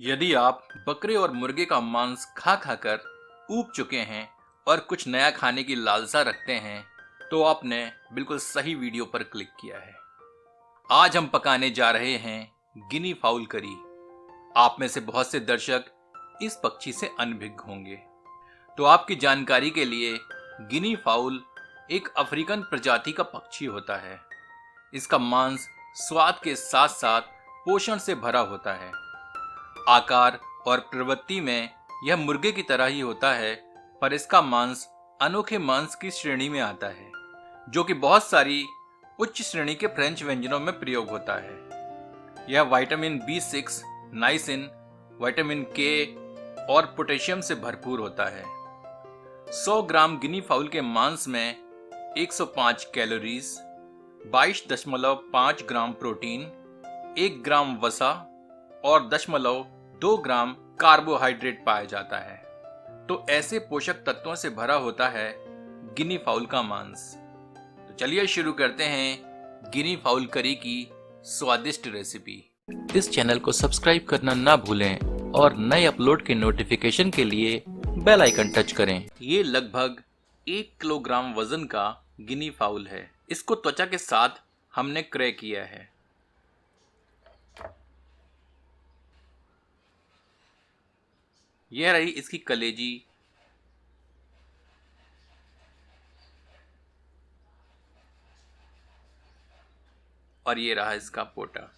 यदि आप बकरे और मुर्गे का मांस खा खाकर ऊब चुके हैं और कुछ नया खाने की लालसा रखते हैं तो आपने बिल्कुल सही वीडियो पर क्लिक किया है। आज हम पकाने जा रहे हैं गिनी फाउल करी। आप में से बहुत से दर्शक इस पक्षी से अनभिज्ञ होंगे, तो आपकी जानकारी के लिए गिनी फाउल एक अफ्रीकन प्रजाति का पक्षी होता है। इसका मांस स्वाद के साथ साथ पोषण से भरा होता है। आकार और प्रवृत्ति में यह मुर्गे की तरह ही होता है, पर इसका मांस अनोखे मांस की श्रेणी में आता है, जो कि बहुत सारी उच्च श्रेणी के फ्रेंच व्यंजनों में प्रयोग होता है। यह विटामिन B6, नाइसिन, विटामिन के और पोटेशियम से भरपूर होता है। 100 ग्राम गिनी फाउल के मांस में 105 कैलोरीज, 22.5 ग्राम प्रोटीन, 1 ग्राम वसा और 0.2 ग्राम कार्बोहाइड्रेट पाया जाता है। तो ऐसे पोषक तत्वों से भरा होता है गिनी फाउल का मांस। तो चलिए शुरू करते हैं गिनी फाउल करी की स्वादिष्ट रेसिपी। इस चैनल को सब्सक्राइब करना ना भूलें और नए अपलोड के नोटिफिकेशन के लिए बेल आइकन टच करें। ये लगभग 1 किलोग्राम वजन का गिनी फाउल है। इसको त्वचा के साथ हमने क्रय किया है। यह रही इसकी कलेजी, और ये रहा इसका पोटा।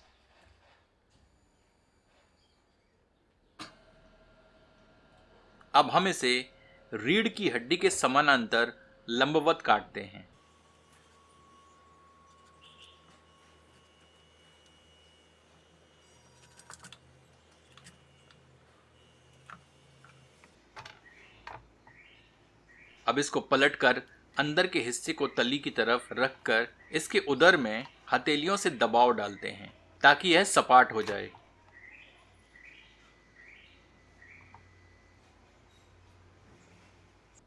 अब हम इसे रीढ़ की हड्डी के समानांतर लंबवत काटते हैं। अब इसको पलटकर अंदर के हिस्से को तली की तरफ रखकर इसके उदर में हथेलियों से दबाव डालते हैं ताकि यह सपाट हो जाए।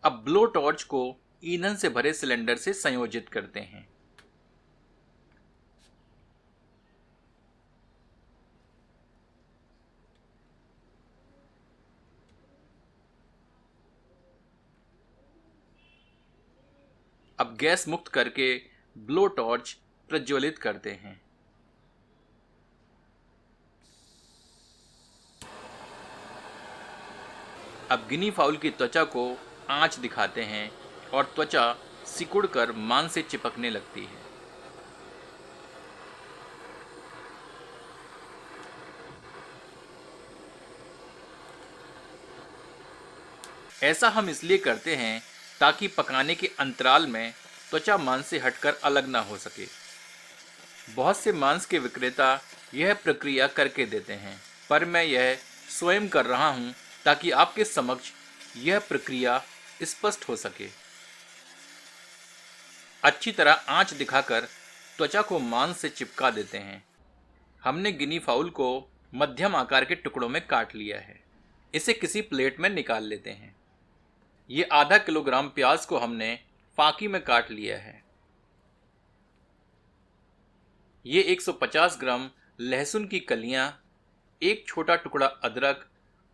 अब ब्लो टॉर्च को ईंधन से भरे सिलेंडर से संयोजित करते हैं। अब गैस मुक्त करके ब्लो टॉर्च प्रज्वलित करते हैं। अब गिनी फाउल की त्वचा को आंच दिखाते हैं और त्वचा सिकुड़कर मांस से चिपकने लगती है। ऐसा हम इसलिए करते हैं ताकि पकाने के अंतराल में त्वचा मांस से हटकर अलग ना हो सके। बहुत से मांस के विक्रेता यह प्रक्रिया करके देते हैं, पर मैं यह स्वयं कर रहा हूं ताकि आपके समक्ष यह प्रक्रिया स्पष्ट हो सके। अच्छी तरह आंच दिखाकर त्वचा को मांस से चिपका देते हैं। हमने गिनी फाउल को मध्यम आकार के टुकड़ों में काट लिया है। इसे किसी प्लेट में निकाल लेते हैं। ये आधा किलोग्राम प्याज को हमने फांकी में काट लिया है। ये 150 ग्राम लहसुन की कलियां, एक छोटा टुकड़ा अदरक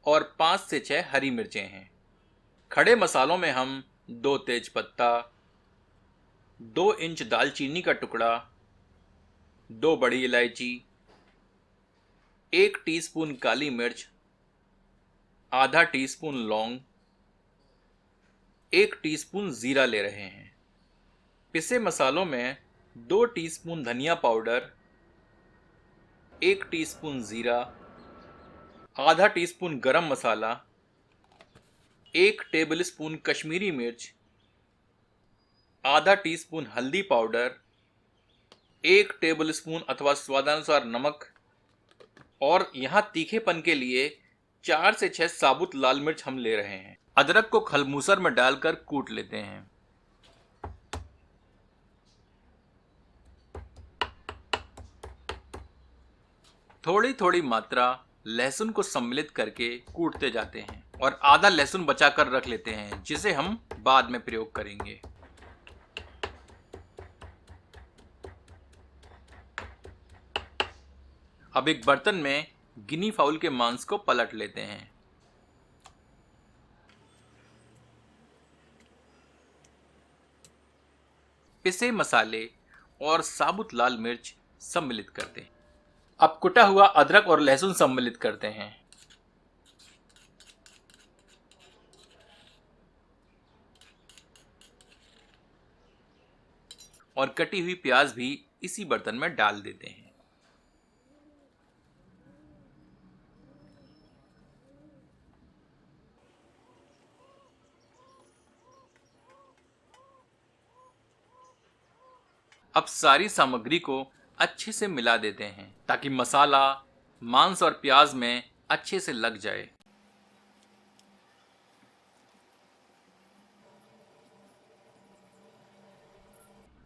और 5 से 6 हरी मिर्चें हैं। खड़े मसालों में हम 2 तेज पत्ता, 2 इंच दालचीनी का टुकड़ा, 2 बड़ी इलायची, 1 टीस्पून काली मिर्च, आधा टीस्पून लौंग, 1 टीस्पून जीरा ले रहे हैं। पिसे मसालों में 2 टीस्पून धनिया पाउडर, 1 टीस्पून जीरा, आधा टीस्पून गरम मसाला, 1 टेबलस्पून कश्मीरी मिर्च, आधा टीस्पून हल्दी पाउडर, 1 टेबलस्पून अथवा स्वादानुसार नमक, और यहाँ तीखेपन के लिए 4 से 6 साबुत लाल मिर्च हम ले रहे हैं। अदरक को खलमूसर में डालकर कूट लेते हैं। थोड़ी थोड़ी मात्रा लहसुन को सम्मिलित करके कूटते जाते हैं और आधा लहसुन बचाकर रख लेते हैं, जिसे हम बाद में प्रयोग करेंगे। अब एक बर्तन में गिनी फाउल के मांस को पलट लेते हैं। पिसे मसाले और साबुत लाल मिर्च सम्मिलित करते हैं। अब कुटा हुआ अदरक और लहसुन सम्मिलित करते हैं। और कटी हुई प्याज भी इसी बर्तन में डाल देते हैं। अब सारी सामग्री को अच्छे से मिला देते हैं ताकि मसाला मांस और प्याज में अच्छे से लग जाए।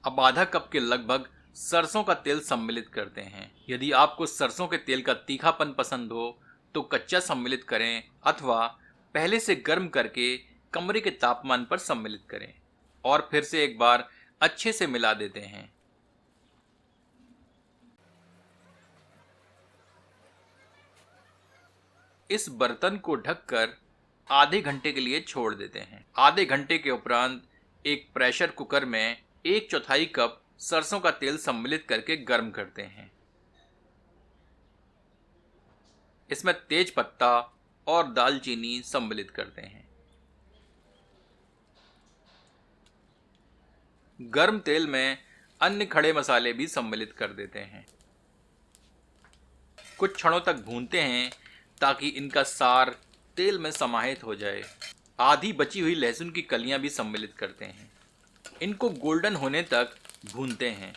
अब आधा कप के लगभग सरसों का तेल सम्मिलित करते हैं। यदि आपको सरसों के तेल का तीखापन पसंद हो तो कच्चा सम्मिलित करें अथवा पहले से गर्म करके कमरे के तापमान पर सम्मिलित करें और फिर से एक बार अच्छे से मिला देते हैं। इस बर्तन को ढककर आधे घंटे के लिए छोड़ देते हैं। आधे घंटे के उपरांत एक प्रेशर कुकर में 1/4 कप सरसों का तेल सम्मिलित करके गर्म करते हैं। इसमें तेज पत्ता और दालचीनी सम्मिलित करते हैं। गर्म तेल में अन्य खड़े मसाले भी सम्मिलित कर देते हैं। कुछ क्षणों तक भूनते हैं ताकि इनका सार तेल में समाहित हो जाए। आधी बची हुई लहसुन की कलियां भी सम्मिलित करते हैं। इनको गोल्डन होने तक भूनते हैं।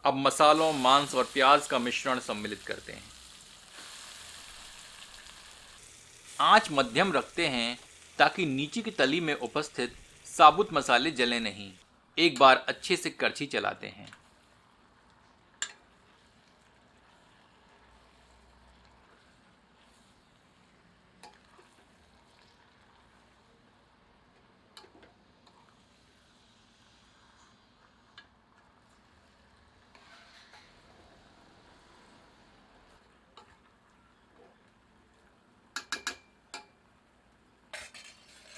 अब मसालों, मांस और प्याज का मिश्रण सम्मिलित करते हैं। आंच मध्यम रखते हैं ताकि नीचे की तली में उपस्थित साबुत मसाले जले नहीं। एक बार अच्छे से करछी चलाते हैं।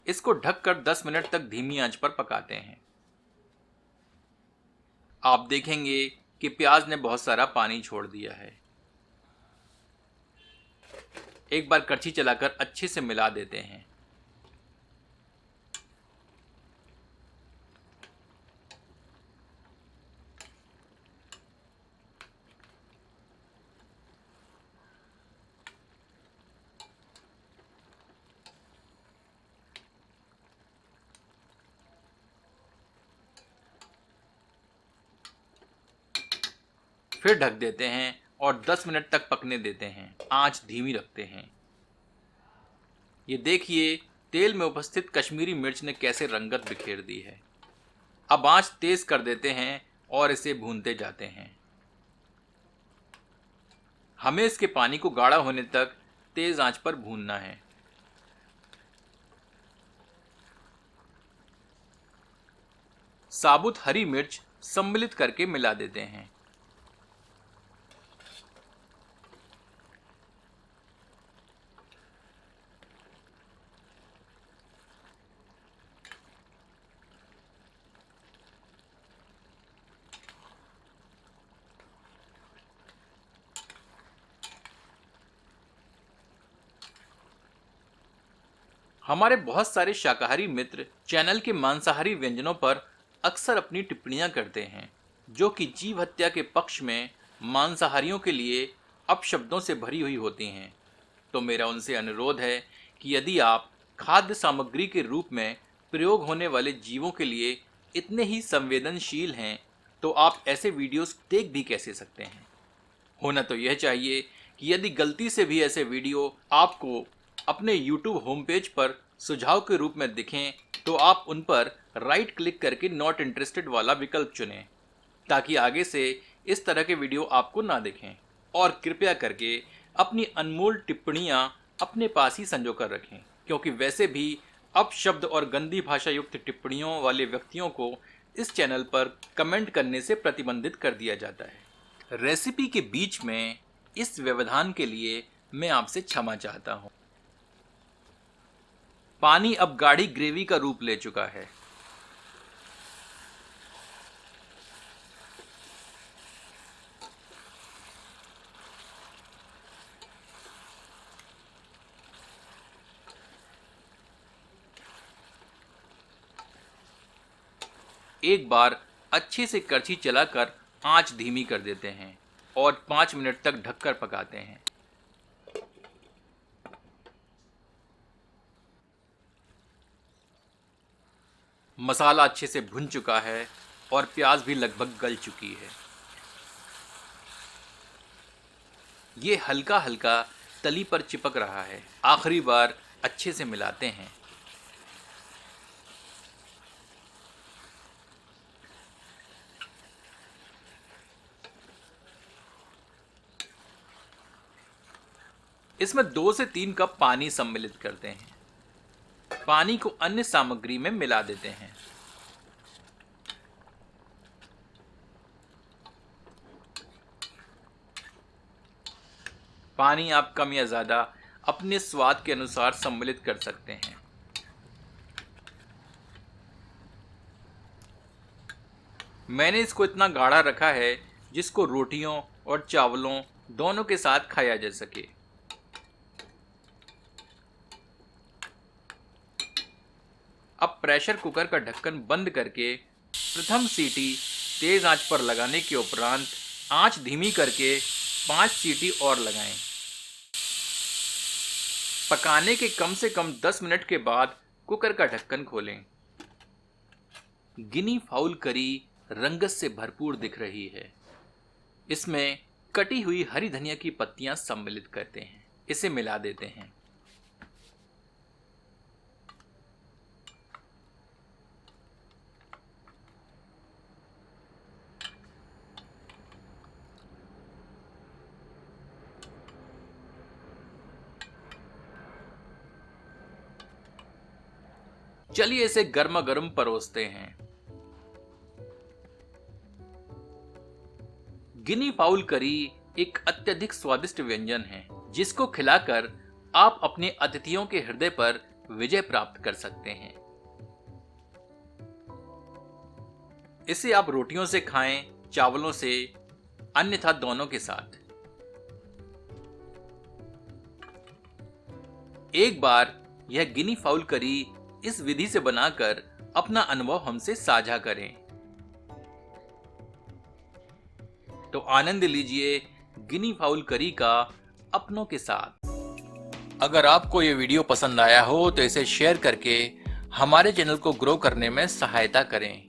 इसको ढककर 10 मिनट तक धीमी आंच पर पकाते हैं। आप देखेंगे कि प्याज ने बहुत सारा पानी छोड़ दिया है। एक बार करछी चलाकर अच्छे से मिला देते हैं। फिर ढक देते हैं और 10 मिनट तक पकने देते हैं। आंच धीमी रखते हैं। ये देखिए तेल में उपस्थित कश्मीरी मिर्च ने कैसे रंगत बिखेर दी है। अब आंच तेज कर देते हैं और इसे भूनते जाते हैं। हमें इसके पानी को गाढ़ा होने तक तेज आंच पर भूनना है। साबुत हरी मिर्च सम्मिलित करके मिला देते हैं। हमारे बहुत सारे शाकाहारी मित्र चैनल के मांसाहारी व्यंजनों पर अक्सर अपनी टिप्पणियां करते हैं जो कि जीव हत्या के पक्ष में मांसाहारियों के लिए अपशब्दों से भरी हुई होती हैं। तो मेरा उनसे अनुरोध है कि यदि आप खाद्य सामग्री के रूप में प्रयोग होने वाले जीवों के लिए इतने ही संवेदनशील हैं तो आप ऐसे वीडियोस देख भी कैसे सकते हैं। होना तो यह चाहिए कि यदि गलती से भी ऐसे वीडियो आपको अपने YouTube होम पेज पर सुझाव के रूप में दिखें तो आप उन पर राइट क्लिक करके नॉट इंटरेस्टेड वाला विकल्प चुनें ताकि आगे से इस तरह के वीडियो आपको ना दिखें। और कृपया करके अपनी अनमोल टिप्पणियां अपने पास ही संजो कर रखें क्योंकि वैसे भी अपशब्द और गंदी भाषा युक्त टिप्पणियों वाले व्यक्तियों को इस चैनल पर कमेंट करने से प्रतिबंधित कर दिया जाता है। रेसिपी के बीच में इस व्यवधान के लिए मैं आपसे क्षमा चाहता हूँ। पानी अब गाढ़ी ग्रेवी का रूप ले चुका है। एक बार अच्छे से करछी चलाकर आंच धीमी कर देते हैं और 5 मिनट तक ढककर पकाते हैं। मसाला अच्छे से भुन चुका है और प्याज भी लगभग गल चुकी है। ये हल्का हल्का तली पर चिपक रहा है। आखिरी बार अच्छे से मिलाते हैं। इसमें 2 से 3 कप पानी सम्मिलित करते हैं। पानी को अन्य सामग्री में मिला देते हैं। पानी आप कम या ज़्यादा अपने स्वाद के अनुसार सम्मिलित कर सकते हैं। मैंने इसको इतना गाढ़ा रखा है जिसको रोटियों और चावलों दोनों के साथ खाया जा सके। अब प्रेशर कुकर का ढक्कन बंद करके प्रथम सीटी तेज आंच पर लगाने के उपरांत आंच धीमी करके 5 सीटी और लगाएं। पकाने के कम से कम 10 मिनट के बाद कुकर का ढक्कन खोलें। गिनी फाउल करी रंगत से भरपूर दिख रही है। इसमें कटी हुई हरी धनिया की पत्तियां सम्मिलित करते हैं। इसे मिला देते हैं। चलिए इसे गर्मा गर्म परोसते हैं। गिनी फाउल करी एक अत्यधिक स्वादिष्ट व्यंजन है जिसको खिलाकर आप अपने अतिथियों के हृदय पर विजय प्राप्त कर सकते हैं। इसे आप रोटियों से खाएं, चावलों से, अन्यथा दोनों के साथ। एक बार यह गिनी फाउल करी इस विधि से बनाकर अपना अनुभव हमसे साझा करें। तो आनंद लीजिए गिनी फाउल करी का अपनों के साथ। अगर आपको ये वीडियो पसंद आया हो तो इसे शेयर करके हमारे चैनल को ग्रो करने में सहायता करें।